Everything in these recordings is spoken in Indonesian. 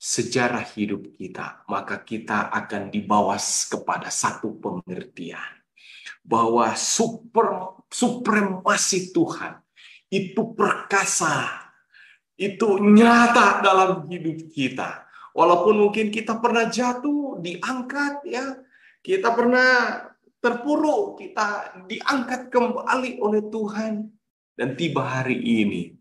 sejarah hidup kita, maka kita akan dibawa kepada satu pengertian bahwa supremasi Tuhan itu perkasa, itu nyata dalam hidup kita. Walaupun mungkin kita pernah jatuh, diangkat ya, kita pernah terpuruk, kita diangkat kembali oleh Tuhan. Dan tiba hari ini,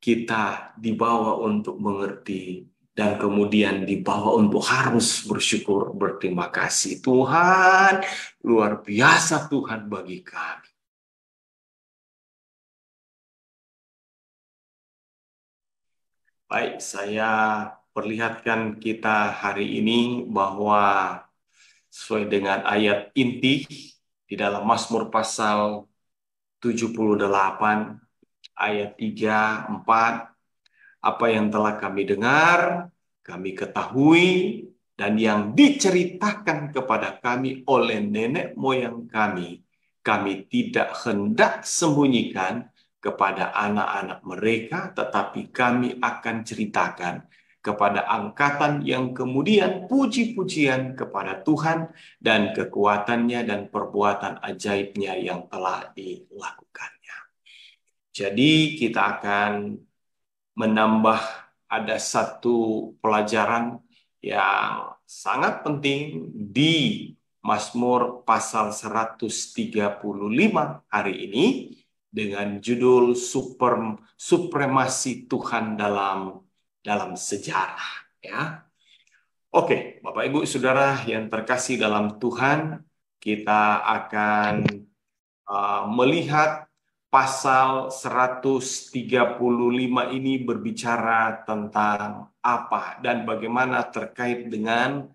kita dibawa untuk mengerti dan kemudian dibawa untuk harus bersyukur, berterima kasih. Tuhan, luar biasa Tuhan bagi kami. Baik, saya perlihatkan kita hari ini bahwa sesuai dengan ayat inti di dalam Mazmur pasal 78 ayat 3, 4, apa yang telah kami dengar, kami ketahui, dan yang diceritakan kepada kami oleh nenek moyang kami tidak hendak sembunyikan kepada anak-anak mereka, tetapi kami akan ceritakan kepada angkatan yang kemudian puji-pujian kepada Tuhan dan kekuatannya dan perbuatan ajaibnya yang telah dilakukannya. Jadi kita akan menambah ada satu pelajaran yang sangat penting di Mazmur pasal 135 hari ini dengan judul supremasi Tuhan dalam sejarah ya. Oke, Bapak Ibu Saudara yang terkasih dalam Tuhan, kita akan melihat pasal 135 ini berbicara tentang apa dan bagaimana terkait dengan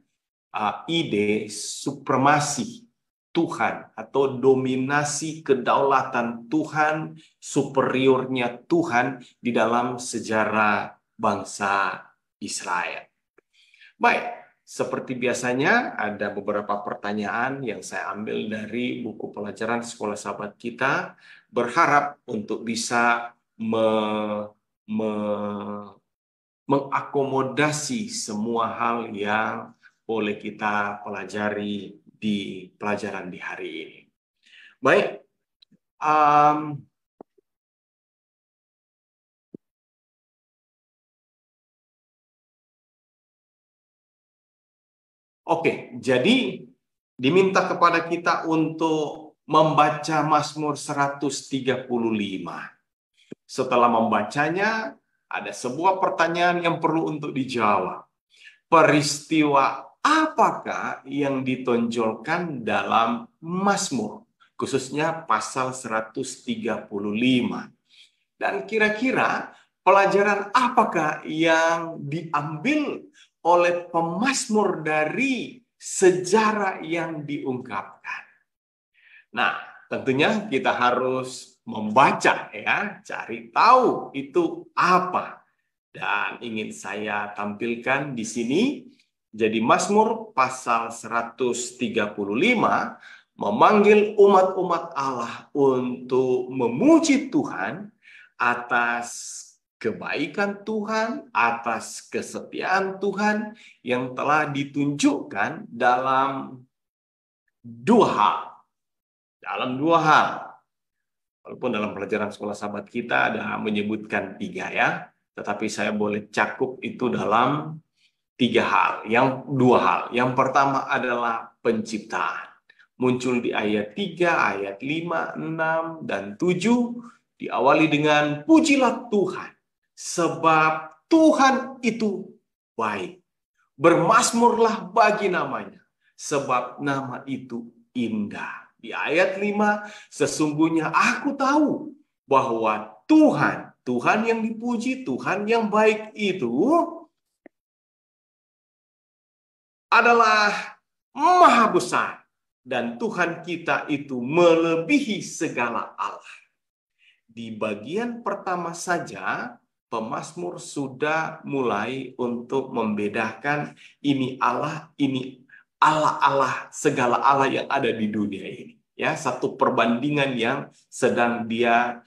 ide supremasi Tuhan atau dominasi kedaulatan Tuhan, superiornya Tuhan di dalam sejarah bangsa Israel. Baik, seperti biasanya ada beberapa pertanyaan yang saya ambil dari buku pelajaran sekolah sahabat kita, berharap untuk bisa mengakomodasi semua hal yang boleh kita pelajari di pelajaran di hari ini. Baik, oke, jadi diminta kepada kita untuk membaca Mazmur 135. Setelah membacanya, ada sebuah pertanyaan yang perlu untuk dijawab. Peristiwa apakah yang ditonjolkan dalam Mazmur, khususnya pasal 135? Dan kira-kira pelajaran apakah yang diambil oleh pemazmur dari sejarah yang diungkapkan? Nah, tentunya kita harus membaca ya, cari tahu itu apa. Dan ingin saya tampilkan di sini, jadi Mazmur pasal 135 memanggil umat-umat Allah untuk memuji Tuhan atas kebaikan Tuhan, atas kesetiaan Tuhan yang telah ditunjukkan dalam dua hal. Walaupun dalam pelajaran sekolah sahabat kita ada menyebutkan 3 ya, tetapi saya boleh cakup itu dalam 3 hal. Dua hal. Yang pertama adalah penciptaan. Muncul di ayat 3, ayat 5, 6, dan 7. Diawali dengan pujilah Tuhan, sebab Tuhan itu baik. Bermazmurlah bagi namanya, sebab nama itu indah. Di ayat 5, sesungguhnya aku tahu bahwa Tuhan yang dipuji, Tuhan yang baik itu adalah maha besar. Dan Tuhan kita itu melebihi segala Allah. Di bagian pertama saja, pemazmur sudah mulai untuk membedakan ini Allah, ini Allah-Allah, segala Allah yang ada di dunia ini. Ya, satu perbandingan yang sedang dia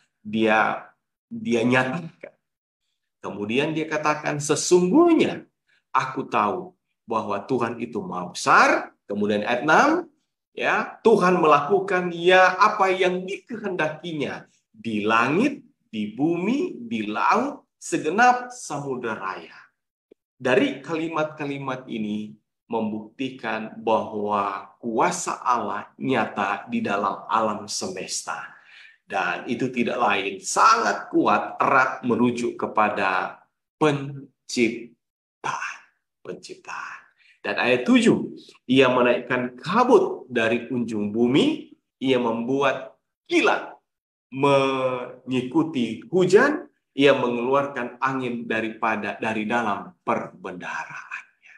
nyatakan. Kemudian dia katakan sesungguhnya aku tahu bahwa Tuhan itu Maha Besar. Kemudian ayat 6, ya, Tuhan melakukan ya apa yang dikehendakinya di langit, di bumi, di laut, segenap samudera raya. Dari kalimat-kalimat ini membuktikan bahwa kuasa Allah nyata di dalam alam semesta. Dan itu tidak lain, sangat kuat, erat merujuk kepada penciptaan. Penciptaan. Dan ayat 7, ia menaikkan kabut dari ujung bumi, ia membuat kilat mengikuti hujan, ia mengeluarkan angin dari dalam perbendaharaannya.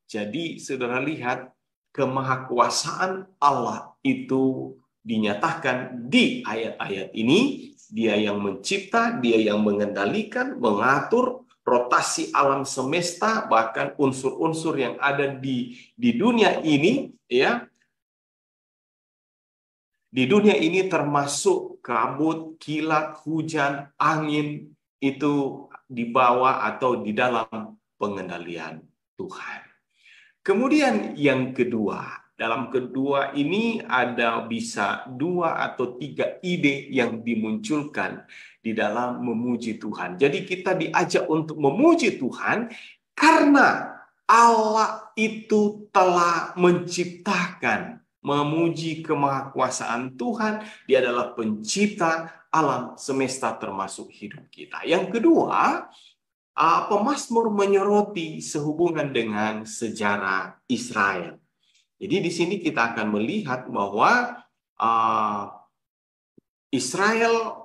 Jadi saudara lihat kemahakuasaan Allah itu dinyatakan di ayat-ayat ini. Dia yang mencipta, dia yang mengendalikan, mengatur rotasi alam semesta, bahkan unsur-unsur yang ada di dunia ini, ya. Di dunia ini termasuk kabut, kilat, hujan, angin, itu di bawah atau di dalam pengendalian Tuhan. Kemudian yang kedua, dalam kedua ini ada bisa 2 atau 3 ide yang dimunculkan di dalam memuji Tuhan. Jadi kita diajak untuk memuji Tuhan karena Allah itu telah menciptakan. Memuji kemahakuasaan Tuhan, Dia adalah pencipta alam semesta termasuk hidup kita. Yang kedua, pemazmur menyoroti sehubungan dengan sejarah Israel. Jadi di sini kita akan melihat bahwa Israel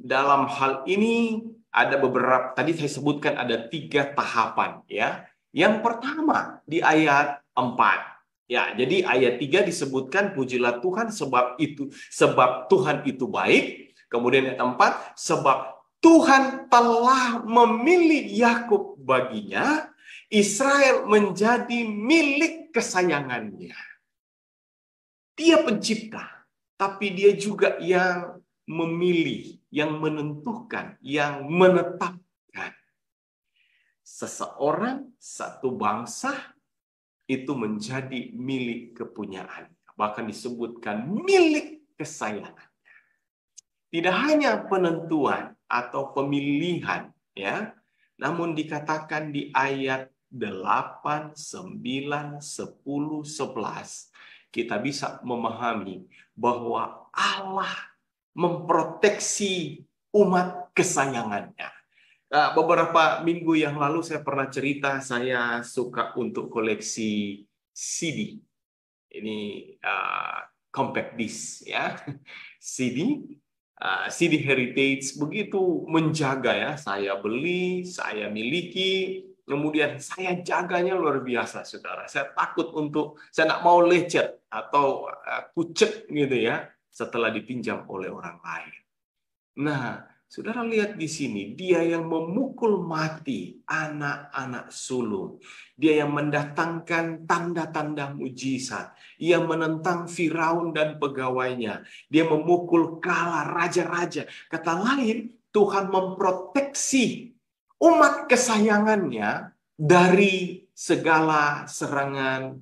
dalam hal ini ada beberapa, tadi saya sebutkan ada 3 tahapan, ya. Yang pertama di ayat 4. Ya, jadi ayat 3 disebutkan pujilah Tuhan sebab Tuhan itu baik. Kemudian ayat 4, sebab Tuhan telah memilih Yakub baginya, Israel menjadi milik kesayangannya. Dia pencipta, tapi dia juga yang memilih, yang menentukan, yang menetapkan. Seseorang, satu bangsa, itu menjadi milik kepunyaan. Bahkan disebutkan milik kesayangan. Tidak hanya penentuan atau pemilihan, ya, namun dikatakan di ayat 8, 9, 10, 11, kita bisa memahami bahwa Allah memproteksi umat kesayangannya. Beberapa minggu yang lalu saya pernah cerita, saya suka untuk koleksi CD. Ini compact disc, ya. CD Heritage begitu menjaga, ya. Saya beli, saya miliki, kemudian saya jaganya luar biasa, saudara. Saya takut saya nggak mau lecet atau kucek gitu, ya, setelah dipinjam oleh orang lain. Nah, saudara lihat di sini, dia yang memukul mati anak-anak sulung. Dia yang mendatangkan tanda-tanda mujizat. Ia menentang Firaun dan pegawainya. Dia memukul kala raja-raja. Kata lain, Tuhan memproteksi umat kesayangannya dari segala serangan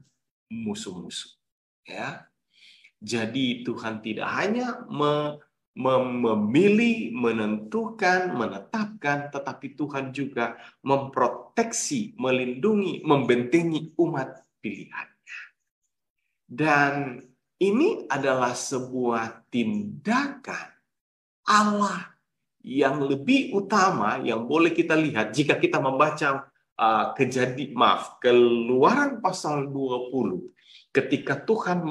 musuh-musuh. Ya. Jadi Tuhan tidak hanya memilih, menentukan, menetapkan, tetapi Tuhan juga memproteksi, melindungi, membentengi umat pilihannya. Dan ini adalah sebuah tindakan Allah yang lebih utama yang boleh kita lihat jika kita membaca Keluaran pasal 20, ketika Tuhan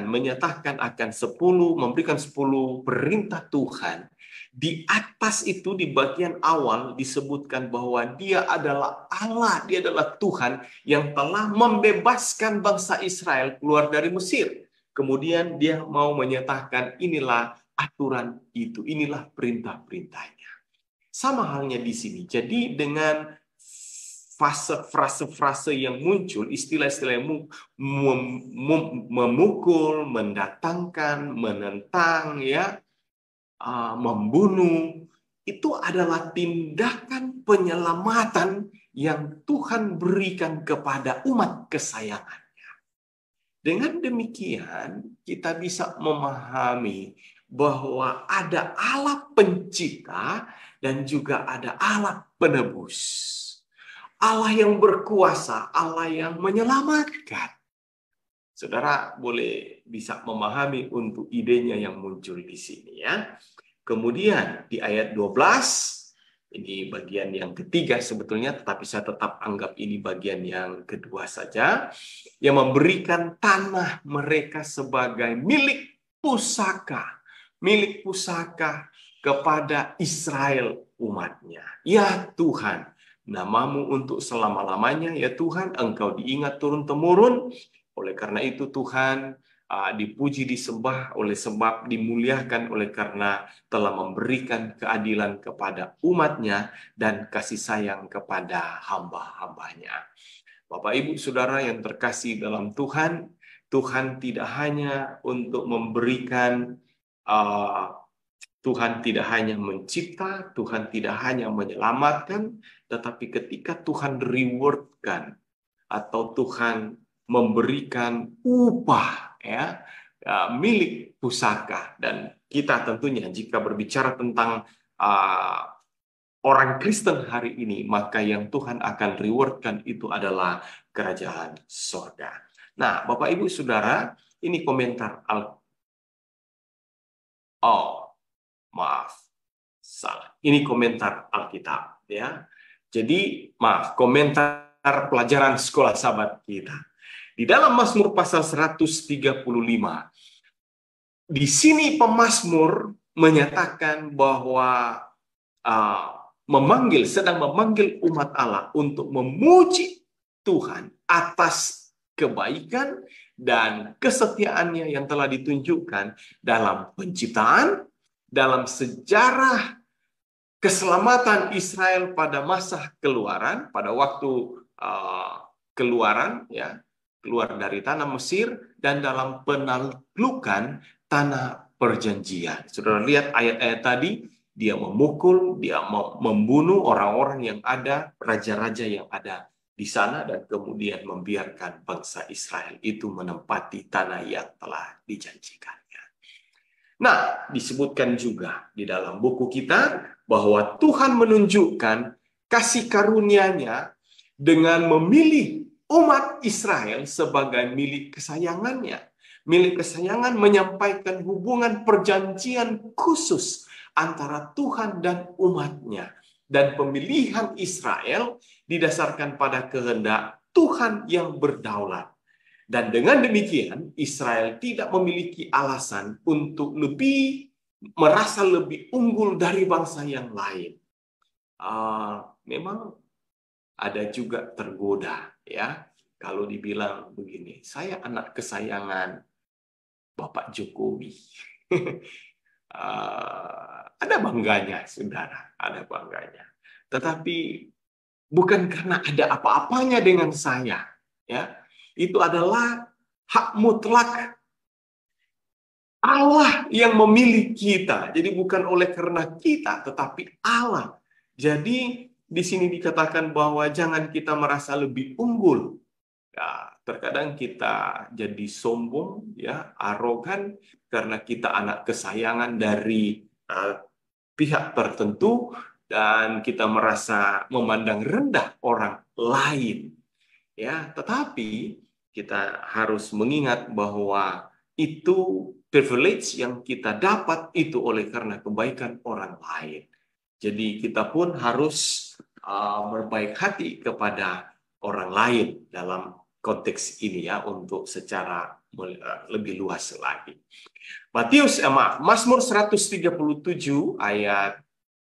menyatakan akan 10, memberikan 10 perintah Tuhan. Di atas itu, di bagian awal disebutkan bahwa Dia adalah Allah, Dia adalah Tuhan yang telah membebaskan bangsa Israel keluar dari Mesir. Kemudian Dia mau menyatakan inilah aturan itu, inilah perintah-perintahnya. Sama halnya di sini. Jadi dengan frase-frase yang muncul, istilah-istilah yang memukul, mendatangkan, menentang, ya, membunuh, itu adalah tindakan penyelamatan yang Tuhan berikan kepada umat kesayangan. Dengan demikian, kita bisa memahami bahwa ada Allah pencipta dan juga ada Allah penebus. Allah yang berkuasa, Allah yang menyelamatkan. Saudara boleh bisa memahami untuk idenya yang muncul di sini ya. Kemudian di ayat 12, ini bagian yang ketiga sebetulnya, tetapi saya tetap anggap ini bagian yang kedua saja, yang memberikan tanah mereka sebagai milik pusaka kepada Israel umatnya. Ya Tuhan, namamu untuk selama-lamanya, ya Tuhan, Engkau diingat turun-temurun. Oleh karena itu Tuhan dipuji, disembah oleh sebab dimuliakan oleh karena telah memberikan keadilan kepada umatnya dan kasih sayang kepada hamba-hambanya. Bapak, Ibu, Saudara yang terkasih dalam Tuhan, Tuhan tidak hanya untuk memberikan, Tuhan tidak hanya mencipta, Tuhan tidak hanya menyelamatkan, tetapi ketika Tuhan rewardkan atau Tuhan memberikan upah ya, milik pusaka. Dan kita tentunya jika berbicara tentang orang Kristen hari ini, maka yang Tuhan akan rewardkan itu adalah kerajaan sorga. Nah, Bapak Ibu Saudara, ini komentar salah. Ini komentar Alkitab ya. Jadi, komentar pelajaran sekolah sahabat kita. Di dalam Mazmur pasal 135, di sini pemazmur menyatakan bahwa sedang memanggil umat Allah untuk memuji Tuhan atas kebaikan dan kesetiaannya yang telah ditunjukkan dalam penciptaan, dalam sejarah keselamatan Israel pada masa keluaran, pada waktu keluaran ya, keluar dari tanah Mesir, dan dalam penaklukan tanah perjanjian. Saudara lihat ayat-ayat tadi, dia memukul, dia membunuh orang-orang yang ada, raja-raja yang ada di sana, dan kemudian membiarkan bangsa Israel itu menempati tanah yang telah dijanjikannya. Nah, disebutkan juga di dalam buku kita bahwa Tuhan menunjukkan kasih karunia-Nya dengan memilih umat Israel sebagai milik kesayangannya. Milik kesayangan menyampaikan hubungan perjanjian khusus antara Tuhan dan umatnya. Dan pemilihan Israel didasarkan pada kehendak Tuhan yang berdaulat. Dan dengan demikian, Israel tidak memiliki alasan untuk merasa lebih unggul dari bangsa yang lain. Memang ada juga tergoda, ya. Kalau dibilang begini, saya anak kesayangan Bapak Jokowi. Ada bangganya, saudara, ada bangganya. Tetapi bukan karena ada apa-apanya dengan saya, ya. Itu adalah hak mutlak Allah yang memilih kita. Jadi bukan oleh karena kita, tetapi Allah. Jadi di sini dikatakan bahwa jangan kita merasa lebih unggul. Ya, terkadang kita jadi sombong, ya, arogan karena kita anak kesayangan dari pihak tertentu dan kita merasa memandang rendah orang lain. Ya, tetapi kita harus mengingat bahwa itu privilege yang kita dapat itu oleh karena kebaikan orang lain. Jadi kita pun harus berbaik hati kepada orang lain dalam konteks ini ya, untuk secara lebih luas lagi. Mazmur 137 ayat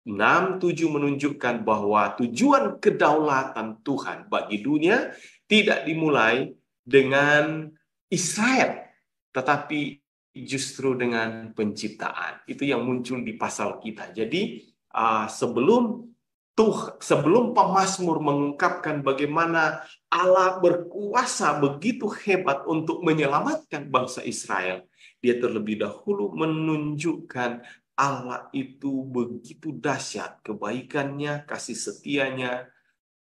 6-7 menunjukkan bahwa tujuan kedaulatan Tuhan bagi dunia tidak dimulai dengan Israel, tetapi justru dengan penciptaan. Itu yang muncul di pasal kita. Jadi sebelum pemazmur mengungkapkan bagaimana Allah berkuasa begitu hebat untuk menyelamatkan bangsa Israel, dia terlebih dahulu menunjukkan Allah itu begitu dahsyat, kebaikannya, kasih setianya,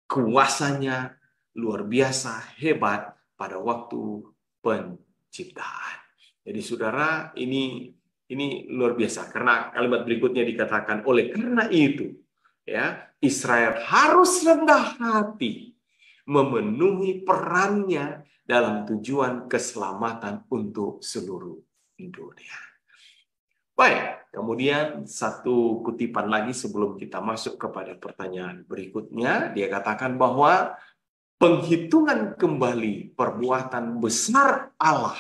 kuasanya luar biasa hebat pada waktu penciptaan. Jadi saudara, ini luar biasa karena kalimat berikutnya dikatakan oleh karena itu ya Israel harus rendah hati memenuhi perannya dalam tujuan keselamatan untuk seluruh dunia. Baik, kemudian satu kutipan lagi sebelum kita masuk kepada pertanyaan berikutnya. Dia katakan bahwa penghitungan kembali perbuatan besar Allah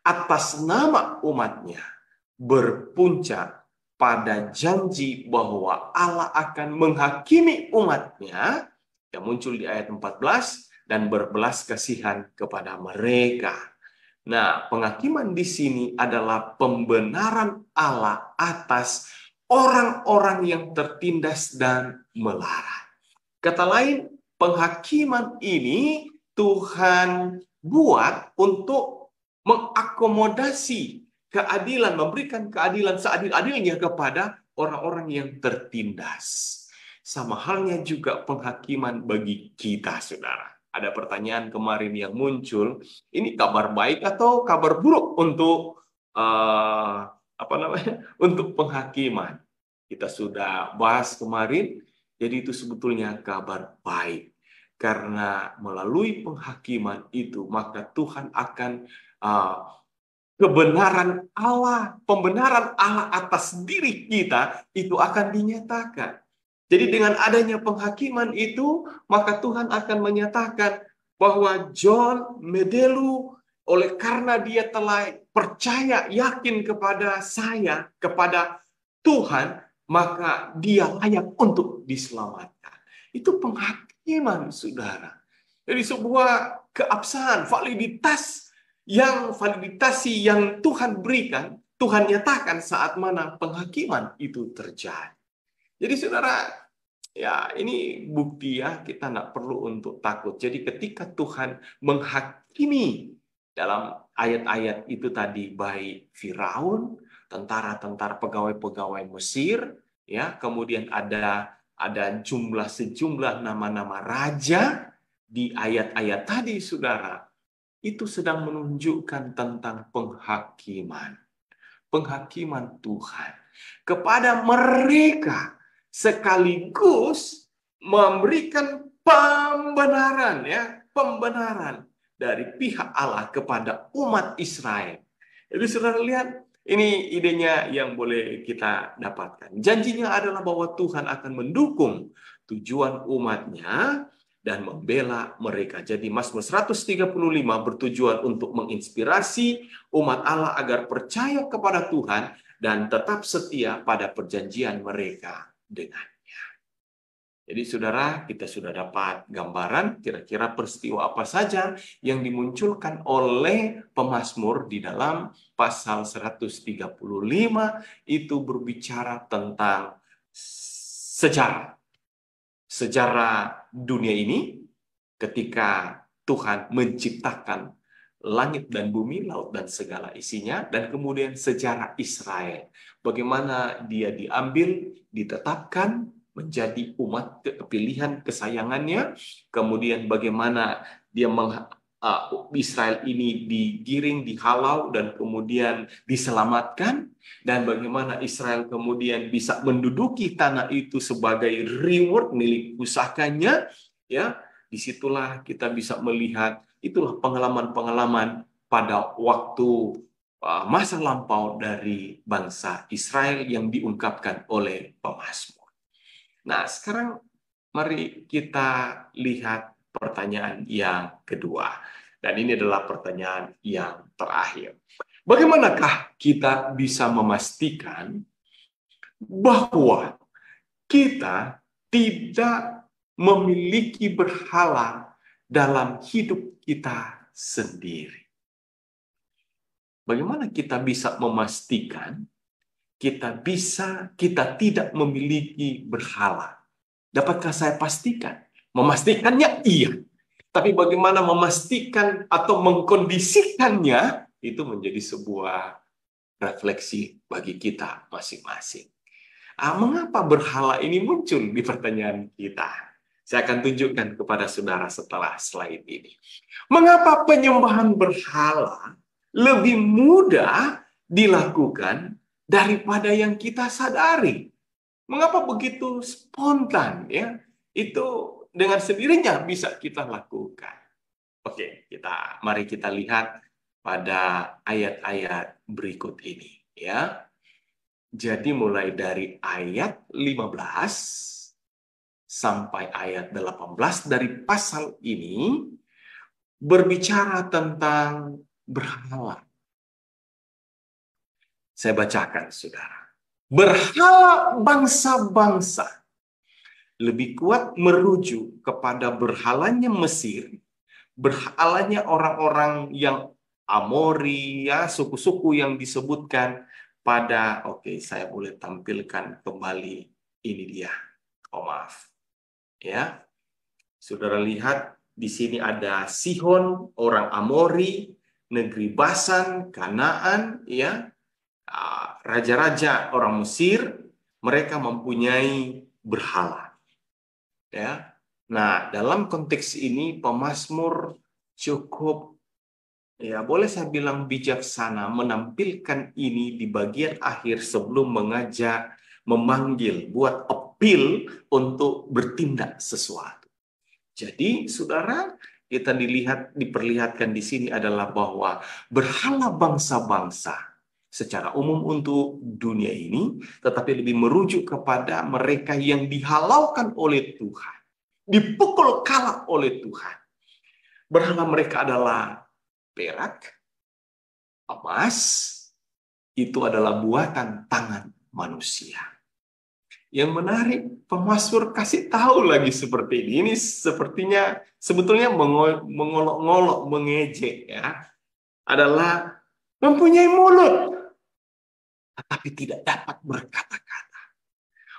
atas nama umatnya berpuncak pada janji bahwa Allah akan menghakimi umatnya yang muncul di ayat 14 dan berbelas kasihan kepada mereka. Nah, penghakiman di sini adalah pembenaran Allah atas orang-orang yang tertindas dan melarat. Kata lain, penghakiman ini Tuhan buat untuk mengakomodasi keadilan, memberikan keadilan seadil-adilnya kepada orang-orang yang tertindas. Sama halnya juga penghakiman bagi kita, saudara. Ada pertanyaan kemarin yang muncul, ini kabar baik atau kabar buruk untuk untuk penghakiman? Kita sudah bahas kemarin, jadi itu sebetulnya kabar baik. Karena melalui penghakiman itu, maka Tuhan akan pembenaran Allah atas diri kita itu akan dinyatakan. Jadi dengan adanya penghakiman itu, maka Tuhan akan menyatakan bahwa John Medelu, oleh karena dia telah percaya, yakin kepada saya, kepada Tuhan, maka dia layak untuk diselamatkan. Itu penghakiman, saudara. Jadi sebuah keabsahan, validasi yang Tuhan berikan, Tuhan nyatakan saat mana penghakiman itu terjadi. Jadi saudara, ya ini bukti ya, kita tidak perlu untuk takut. Jadi ketika Tuhan menghakimi dalam ayat-ayat itu tadi, baik Firaun, tentara-tentara pegawai-pegawai Mesir, ya, kemudian ada sejumlah nama-nama raja di ayat-ayat tadi, saudara, itu sedang menunjukkan tentang penghakiman Tuhan kepada mereka, sekaligus memberikan pembenaran dari pihak Allah kepada umat Israel. Jadi saudara lihat, ini idenya yang boleh kita dapatkan. Janjinya adalah bahwa Tuhan akan mendukung tujuan umatnya dan membela mereka. Jadi Mazmur 135 bertujuan untuk menginspirasi umat Allah agar percaya kepada Tuhan dan tetap setia pada perjanjian mereka dengannya. Jadi saudara, kita sudah dapat gambaran kira-kira peristiwa apa saja yang dimunculkan oleh pemazmur di dalam pasal 135 itu berbicara tentang sejarah dunia ini ketika Tuhan menciptakan langit dan bumi, laut dan segala isinya, dan kemudian sejarah Israel. Bagaimana dia diambil, ditetapkan menjadi umat pilihan kesayangannya, kemudian bagaimana dia Israel ini digiring, dihalau, dan kemudian diselamatkan, dan bagaimana Israel kemudian bisa menduduki tanah itu sebagai reward milik pusakanya, ya, disitulah kita bisa melihat itulah pengalaman-pengalaman pada waktu masa lampau dari bangsa Israel yang diungkapkan oleh pemazmur. Nah, sekarang mari kita lihat pertanyaan yang kedua. Dan ini adalah pertanyaan yang terakhir. Bagaimanakah kita bisa memastikan bahwa kita tidak memiliki berhala dalam hidup kita sendiri? Bagaimana kita bisa memastikan kita tidak memiliki berhala? Dapatkah saya pastikan? Memastikannya iya. Tapi bagaimana memastikan atau mengkondisikannya itu menjadi sebuah refleksi bagi kita masing-masing. Mengapa berhala ini muncul di pertanyaan kita? Saya akan tunjukkan kepada saudara setelah slide ini. Mengapa penyembahan berhala lebih mudah dilakukan daripada yang kita sadari? Mengapa begitu spontan ya? Itu dengan sendirinya bisa kita lakukan. Oke, mari kita lihat pada ayat-ayat berikut ini ya. Jadi mulai dari ayat 15 sampai ayat 18 dari pasal ini berbicara tentang berhala. Saya bacakan, saudara. Berhala bangsa-bangsa lebih kuat merujuk kepada berhalanya Mesir, berhalanya orang-orang yang Amori, ya, suku-suku yang disebutkan pada, saya boleh tampilkan kembali, ini dia. Maaf. Ya. Saudara lihat di sini ada Sihon, orang Amori, negeri Basan, Kanaan, ya. Raja-raja orang Mesir, mereka mempunyai berhala. Ya. Nah, dalam konteks ini pemazmur cukup, ya boleh saya bilang bijaksana menampilkan ini di bagian akhir sebelum mengajak, memanggil, buat appeal untuk bertindak sesuatu. Jadi, saudara, kita diperlihatkan di sini adalah bahwa berhala bangsa-bangsa secara umum untuk dunia ini, tetapi lebih merujuk kepada mereka yang dihalaukan oleh Tuhan, dipukul kalah oleh Tuhan. Berhala mereka adalah perak, emas, itu adalah buatan tangan manusia. Yang menarik, pemazmur kasih tahu lagi seperti ini. Ini sepertinya sebetulnya mengolok-ngolok, mengejek ya. Adalah mempunyai mulut, tetapi tidak dapat berkata-kata.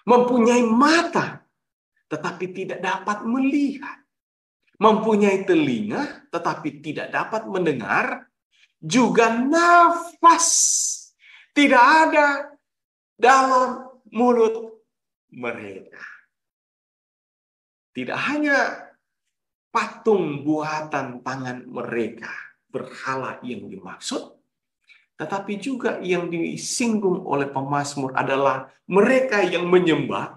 Mempunyai mata, tetapi tidak dapat melihat. Mempunyai telinga, tetapi tidak dapat mendengar. Juga nafas tidak ada dalam mulut mereka. Tidak hanya patung buatan tangan mereka, berhala yang dimaksud, tetapi juga yang disinggung oleh pemazmur adalah mereka yang menyembah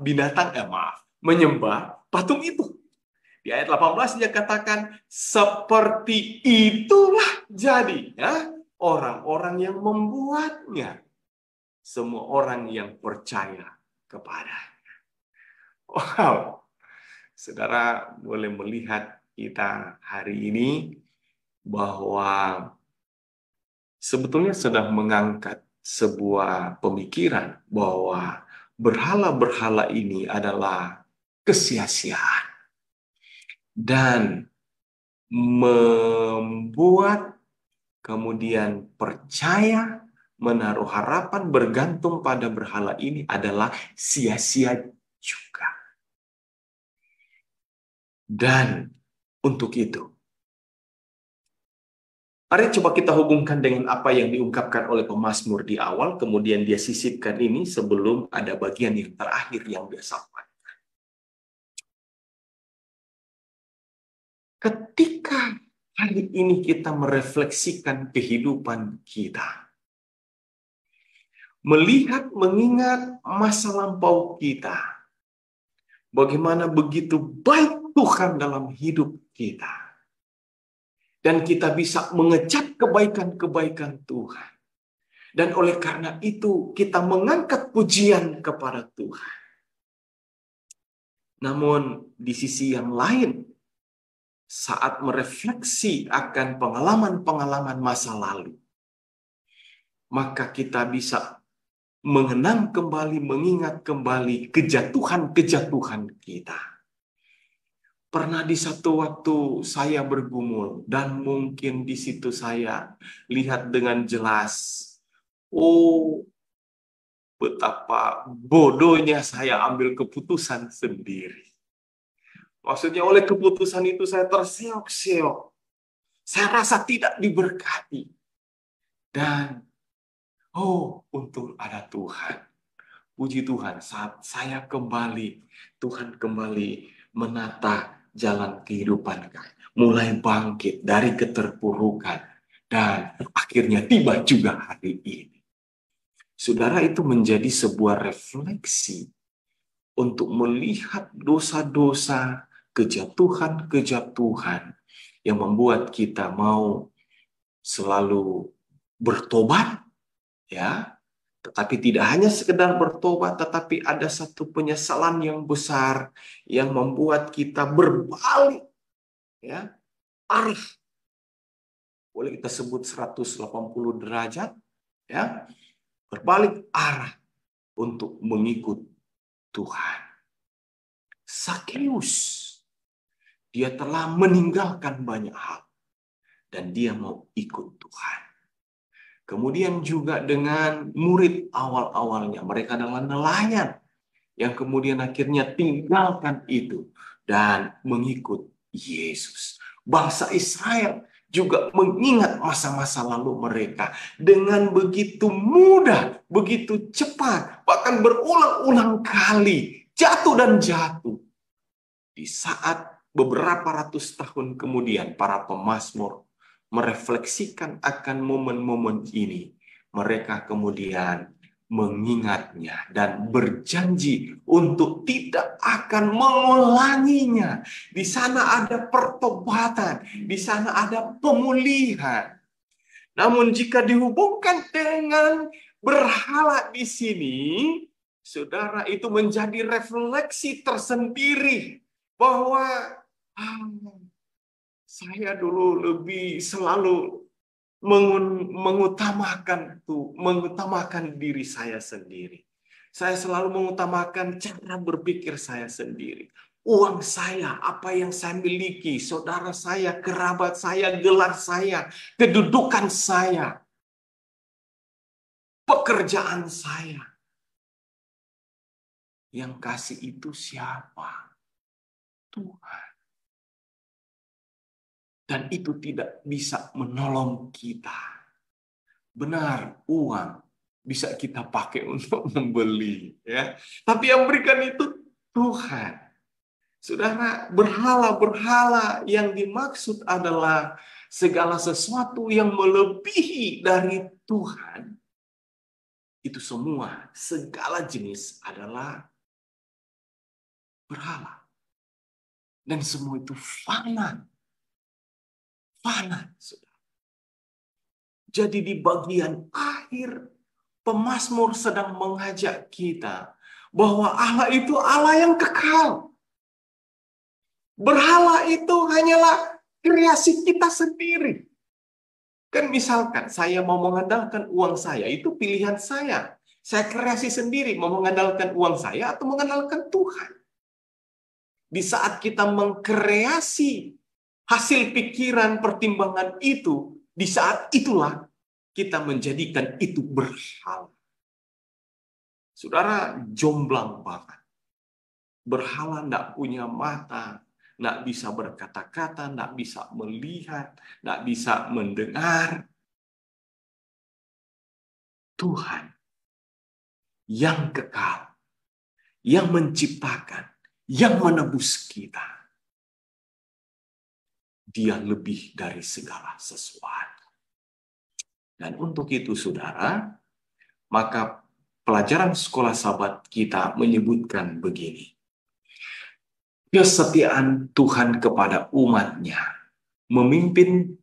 menyembah patung itu. Di ayat 18 dia katakan, seperti itulah jadinya orang-orang yang membuatnya. Semua orang yang percaya kepadanya. Wow, saudara boleh melihat kita hari ini bahwa sebetulnya sedang mengangkat sebuah pemikiran bahwa berhala-berhala ini adalah kesia-siaan. Dan membuat kemudian percaya, menaruh harapan bergantung pada berhala ini adalah sia-sia juga. Dan untuk itu, mari coba kita hubungkan dengan apa yang diungkapkan oleh pemazmur di awal, kemudian dia sisipkan ini sebelum ada bagian yang terakhir yang dia sampaikan. Ketika hari ini kita merefleksikan kehidupan kita, melihat, mengingat masa lampau kita, bagaimana begitu baik Tuhan dalam hidup kita, dan kita bisa mengecap kebaikan-kebaikan Tuhan, dan oleh karena itu kita mengangkat pujian kepada Tuhan. Namun di sisi yang lain, saat merefleksi akan pengalaman-pengalaman masa lalu, maka kita bisa mengenang kembali, mengingat kembali kejatuhan-kejatuhan kita. Pernah di satu waktu saya bergumul, dan mungkin di situ saya lihat dengan jelas, betapa bodohnya saya ambil keputusan sendiri. Maksudnya oleh keputusan itu saya terseok-seok. Saya rasa tidak diberkati. Dan Oh, untung ada Tuhan. Puji Tuhan, saat saya kembali, Tuhan kembali menata jalan kehidupan kami. Mulai bangkit dari keterpurukan. Dan akhirnya tiba juga hari ini. Saudara, itu menjadi sebuah refleksi untuk melihat dosa-dosa, kejatuhan-kejatuhan yang membuat kita mau selalu bertobat, ya. Tetapi tidak hanya sekedar bertobat, tetapi ada satu penyesalan yang besar yang membuat kita berbalik, ya, arah. Boleh kita sebut 180 derajat, ya, berbalik arah untuk mengikut Tuhan. Sakeus, dia telah meninggalkan banyak hal dan dia mau ikut Tuhan. Kemudian juga dengan murid awal-awalnya, mereka adalah nelayan yang kemudian akhirnya tinggalkan itu dan mengikut Yesus. Bangsa Israel juga mengingat masa-masa lalu mereka dengan begitu mudah, begitu cepat, bahkan berulang-ulang kali jatuh dan jatuh. Di saat beberapa ratus tahun kemudian para pemazmur merefleksikan akan momen-momen ini, mereka kemudian mengingatnya dan berjanji untuk tidak akan mengulanginya. Di sana ada pertobatan, di sana ada pemulihan. Namun jika dihubungkan dengan berhala di sini, saudara, itu menjadi refleksi tersendiri bahwa saya dulu lebih selalu mengutamakan diri saya sendiri. Saya selalu mengutamakan cara berpikir saya sendiri. Uang saya, apa yang saya miliki, saudara saya, kerabat saya, gelar saya, kedudukan saya, pekerjaan saya. Yang kasih itu siapa? Tuhan. Dan itu tidak bisa menolong kita. Benar, uang bisa kita pakai untuk membeli, ya. Tapi yang berikan itu Tuhan. Saudara, berhala-berhala yang dimaksud adalah segala sesuatu yang melebihi dari Tuhan. Itu semua, segala jenis adalah berhala. Dan semua itu fana. Fana, saudara. Jadi di bagian akhir, pemazmur sedang mengajak kita bahwa Allah itu Allah yang kekal. Berhala itu hanyalah kreasi kita sendiri. Kan misalkan saya mau mengandalkan uang saya, itu pilihan saya. Saya kreasi sendiri mau mengandalkan uang saya atau mengandalkan Tuhan. Di saat kita mengkreasi hasil pikiran pertimbangan itu, di saat itulah kita menjadikan itu berhala. Saudara, jomblang banget. Berhala tidak punya mata, tidak bisa berkata-kata, tidak bisa melihat, tidak bisa mendengar. Tuhan yang kekal, yang menciptakan, yang menebus kita. Dia lebih dari segala sesuatu. Dan untuk itu, saudara, maka pelajaran sekolah Sabat kita menyebutkan begini. Kesetiaan Tuhan kepada umatnya memimpin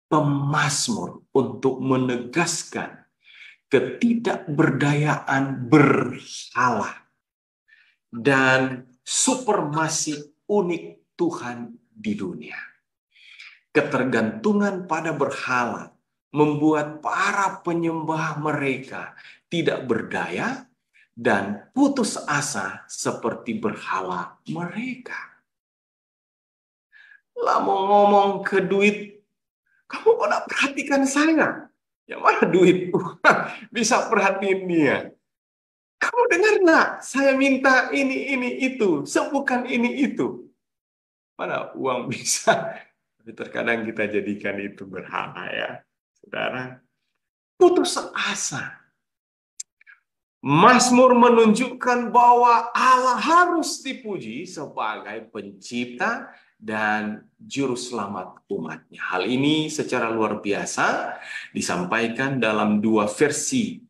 pemazmur untuk menegaskan ketidakberdayaan berhala dan supremasi unik Tuhan di dunia. Ketergantungan pada berhala membuat para penyembah mereka tidak berdaya dan putus asa seperti berhala mereka. Lah mau ngomong ke duit, kamu kok tidak perhatikan saya? Yang mana duit? Bisa perhatiin dia. Kamu dengar nggak? Saya minta ini, itu. Sembuhkan ini, itu. Mana uang bisa? Tapi terkadang kita jadikan itu berhala, ya. Saudara, putus asa. Mazmur menunjukkan bahwa Allah harus dipuji sebagai pencipta dan juru selamat umatnya. Hal ini secara luar biasa disampaikan dalam dua versi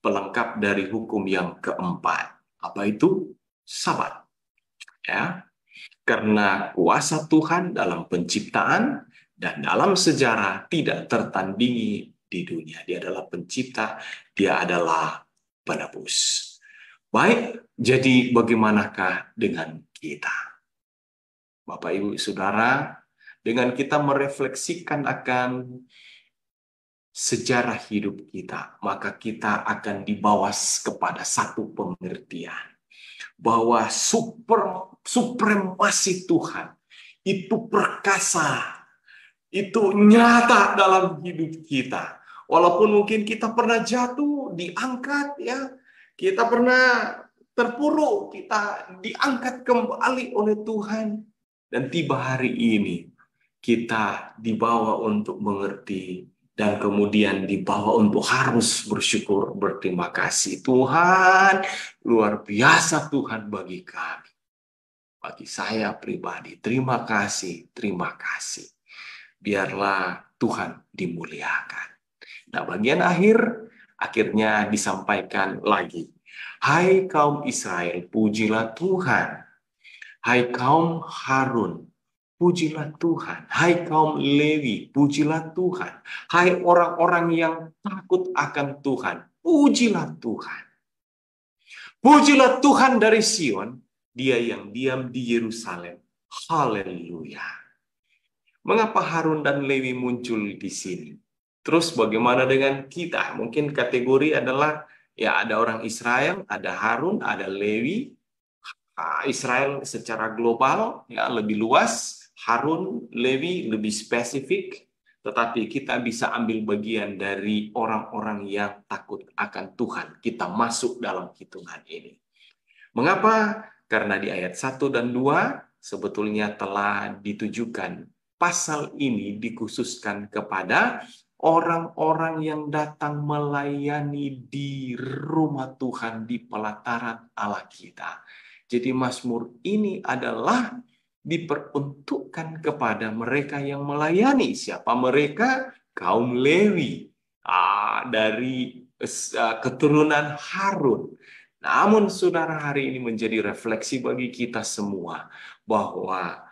pelengkap dari hukum yang keempat. Apa itu? Sabat. Ya, karena kuasa Tuhan dalam penciptaan dan dalam sejarah tidak tertandingi di dunia. Dia adalah pencipta, dia adalah penebus. Baik, jadi bagaimanakah dengan kita? Bapak, Ibu, Saudara, dengan kita merefleksikan akan sejarah hidup kita, maka kita akan dibawa kepada satu pengertian bahwa supremasi Tuhan itu perkasa, itu nyata dalam hidup kita. Walaupun mungkin kita pernah jatuh, diangkat, ya, kita pernah terpuruk, kita diangkat kembali oleh Tuhan. Dan tiba hari ini, kita dibawa untuk mengerti dan kemudian dibawa untuk harus bersyukur, berterima kasih. Tuhan, luar biasa Tuhan bagi kami. Bagi saya pribadi, terima kasih, terima kasih. Biarlah Tuhan dimuliakan. Nah, bagian akhirnya disampaikan lagi. Hai kaum Israel, pujilah Tuhan. Hai kaum Harun, pujilah Tuhan. Hai kaum Lewi, pujilah Tuhan. Hai orang-orang yang takut akan Tuhan, pujilah Tuhan. Pujilah Tuhan dari Sion, dia yang diam di Yerusalem. Haleluya. Mengapa Harun dan Lewi muncul di sini? Terus bagaimana dengan kita? Mungkin kategori adalah, ya, ada orang Israel, ada Harun, ada Lewi. Israel secara global, ya, lebih luas. Harun, Lewi lebih spesifik. Tetapi kita bisa ambil bagian dari orang-orang yang takut akan Tuhan. Kita masuk dalam hitungan ini. Mengapa? Karena di ayat 1 dan 2 sebetulnya telah ditujukan. Pasal ini dikhususkan kepada orang-orang yang datang melayani di rumah Tuhan, di pelataran Allah kita. Jadi Mazmur ini adalah diperuntukkan kepada mereka yang melayani. Siapa mereka? Kaum Lewi, dari keturunan Harun. Namun saudara, hari ini menjadi refleksi bagi kita semua bahwa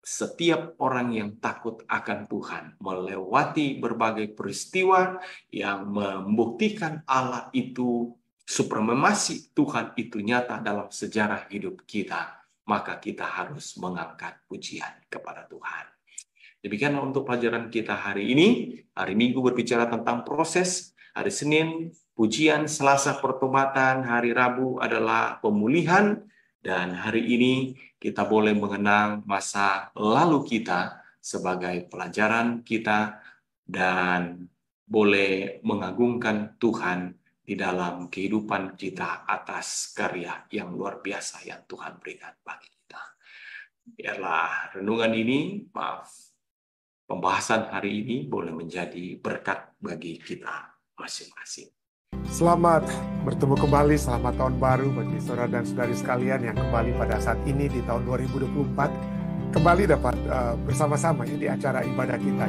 setiap orang yang takut akan Tuhan melewati berbagai peristiwa yang membuktikan Allah itu supremasi, Tuhan itu nyata dalam sejarah hidup kita, maka kita harus mengangkat pujian kepada Tuhan. Demikianlah untuk pelajaran kita hari ini. Hari Minggu berbicara tentang proses, hari Senin pujian, Selasa pertobatan, hari Rabu adalah pemulihan, dan hari ini kita boleh mengenang masa lalu kita sebagai pelajaran kita dan boleh mengagungkan Tuhan di dalam kehidupan kita atas karya yang luar biasa yang Tuhan berikan bagi kita. Biarlah renungan ini, pembahasan hari ini boleh menjadi berkat bagi kita masing-masing. Selamat bertemu kembali, selamat tahun baru bagi saudara dan saudari sekalian yang kembali pada saat ini di tahun 2024 kembali dapat bersama-sama ya, di acara ibadah kita.